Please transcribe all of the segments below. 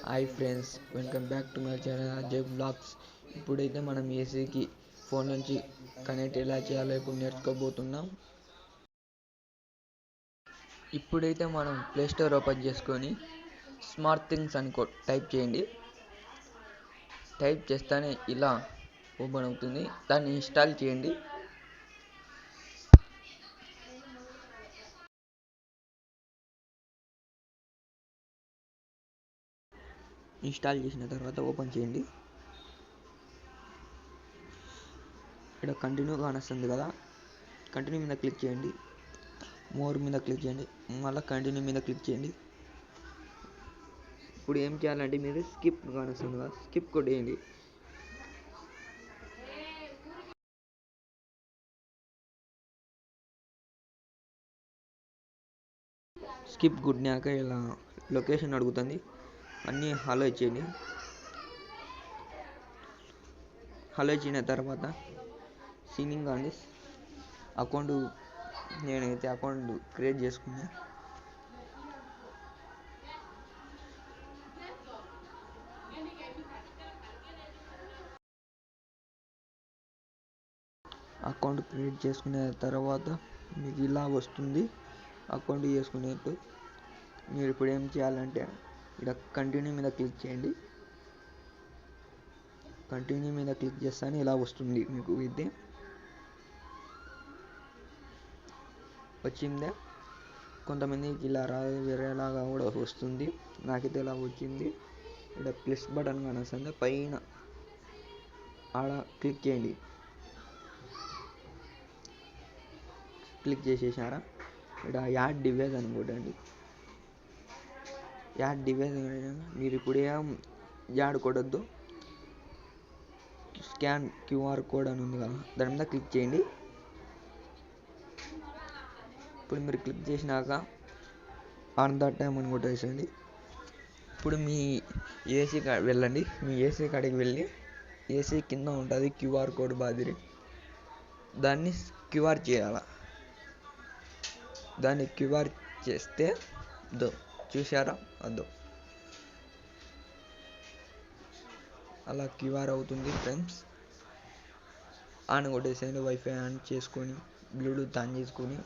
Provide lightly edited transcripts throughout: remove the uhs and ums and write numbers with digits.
Hi friends, welcome back to my channel Ajay blogs. ఇప్పుడైతే మనం ఏసీకి ఫోన్ నుంచి కనెక్ట్ ఎలా చేయాలో ఇప్పుడు నేర్చుకోబోతున్నాం. ఇప్పుడైతే మనం ప్లే స్టోర్ ఓపెన్ చేసుకొని స్మార్ట్ థింగ్స్ అని టైప్ చేయండి. టైప్ చేస్తేనే ఇలా ఓపెన్ అవుతుంది. దాన్ని ఇన్స్టాల్ చేయండి. ఇన్స్టాల్ చేసిన తర్వాత ఓపెన్ చేయండి. ఇక్కడ కంటిన్యూ కానొస్తుంది కదా, కంటిన్యూ మీద క్లిక్ చేయండి. మోర్ మీద క్లిక్ చేయండి. మళ్ళీ కంటిన్యూ మీద క్లిక్ చేయండి. ఇప్పుడు ఏం చేయాలంటే మీరు స్కిప్ కానొస్తుంది కదా, స్కిప్ కొట్టేయండి. స్కిప్ కొట్టినాక ఇలా లొకేషన్ అడుగుతుంది, అన్నీ హలో ఇచ్చేయండి. హలో ఇచ్చిన తర్వాత సీనింగ్ అండి అకౌంట్, నేనైతే అకౌంట్ క్రియేట్ చేసుకున్నా. అకౌంట్ క్రియేట్ చేసుకునే తర్వాత మీకు ఇలా వస్తుంది అకౌంట్ చేసుకునేట్టు. మీరు ఇప్పుడు ఏం చేయాలంటే ఇక్కడ కంటిన్యూ మీద క్లిక్ చేయండి. కంటిన్యూ మీద క్లిక్ చేస్తానే ఇలా వస్తుంది. మీకు ఇది వచ్చిందా? కొంతమందికి ఇలా రాదు, వేరేలాగా కూడా వస్తుంది. నాకైతే ఇలా వచ్చింది. ఇక్కడ ప్లస్ బటన్ కనిపిస్తుంది పైన, ఆడ క్లిక్ చేయండి. క్లిక్ చేసేసారా? ఇక్కడ యాడ్ డివైస్ అని కొట్టండి. యాడ్ డివైస్ మీరు ఇప్పుడు ఏం యాడ్ కొట్టద్దు, స్కాన్ క్యూఆర్ కోడ్ అని ఉంది కదా, దాని మీద క్లిక్ చేయండి. ఇప్పుడు మీరు క్లిక్ చేసినాక ఆన్ ద టైమ్ అని కొట్టేసేయండి. ఇప్పుడు మీ ఏసీ వెళ్ళండి. మీ ఏసీ కాడికి వెళ్ళి ఏసీ కింద ఉంటుంది క్యూఆర్ కోడ్ మాదిరి, దాన్ని క్యూఆర్ చేయాలి. దాన్ని క్యూఆర్ చేస్తే చూసారా, అలా క్యూఆర్ అవుతుంది ఫ్రెండ్స్. ఆన్ కొట్టేసేయండి. వైఫై ఆన్ చేసుకొని బ్లూటూత్ ఆన్ చేసుకొని,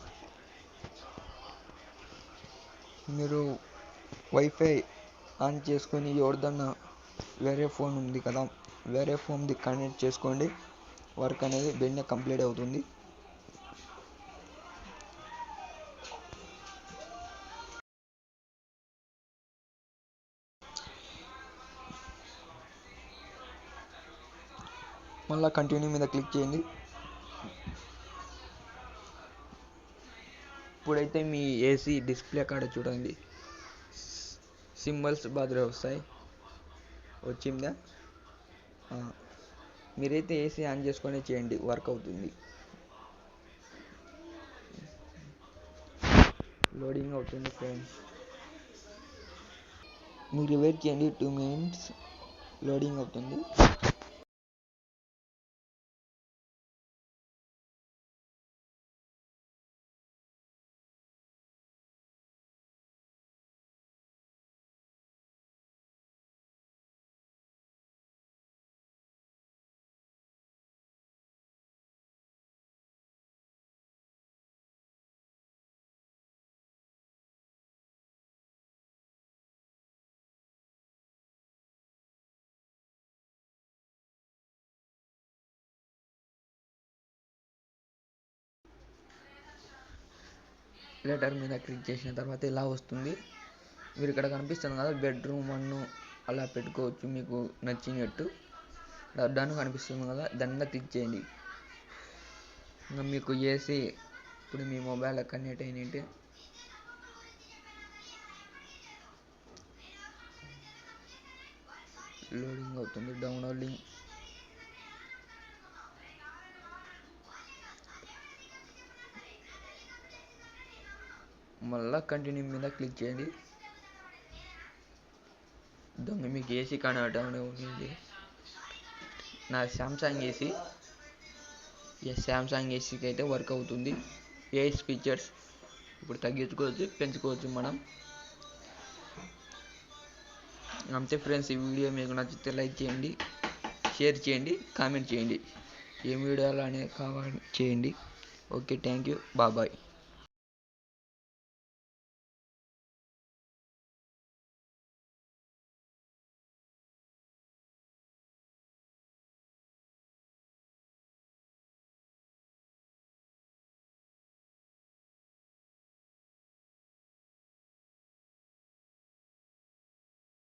మీరు వైఫై ఆన్ చేసుకొని ఎవరిదన్నా వేరే ఫోన్ ఉంది కదా, వేరే ఫోన్ది కనెక్ట్ చేసుకోండి. వర్క్ అనేది వెంటనే కంప్లీట్ అవుతుంది. మళ్ళీ కంటిన్యూ మీద క్లిక్ చేయండి. ఇప్పుడైతే మీ ఏసీ డిస్ప్లే కాడ చూడండి సింబల్స్ బాగా వస్తాయి. వచ్చిందా? మీరైతే ఏసీ ఆన్ చేసుకొని చేయండి, వర్క్ అవుతుంది. లోడింగ్ అవుతుంది ఫ్రెండ్స్, మీరు వెయిట్ చేయండి. 2 minutes లోడింగ్ అవుతుంది. లెటర్ మీద క్లిక్ చేసిన తర్వాత ఇలా వస్తుంది. మీరు ఇక్కడ కనిపిస్తుంది కదా బెడ్రూమ్ 1 అలా పెట్టుకోవచ్చు మీకు నచ్చినట్టు. డన్ కనిపిస్తుంది కదా, దాని మీద క్లిక్ చేయండి. ఇంకా మీకు ఏసీ ఇప్పుడు మీ మొబైల్ కనెక్ట్ అయినట్టే. లోడింగ్ అవుతుంది, డౌన్లోడింగ్. మళ్ళీ కంటిన్యూ మీద క్లిక్ చేయండి. మీకు ఏసీ కనెక్ట్ అవుతుంది. నా శాంసంగ్ ఏసీ, శాంసంగ్ ఏసీకి అయితే వర్క్ అవుతుంది. ఏస్ ఫీచర్స్ ఇప్పుడు తగ్గించుకోవచ్చు, పెంచుకోవచ్చు మనం. అంతే ఫ్రెండ్స్, ఈ వీడియో మీకు నచ్చితే లైక్ చేయండి, షేర్ చేయండి, కామెంట్ చేయండి. ఏ వీడియోలు అనేది కావాలి చేయండి. Okay, thank you, bye.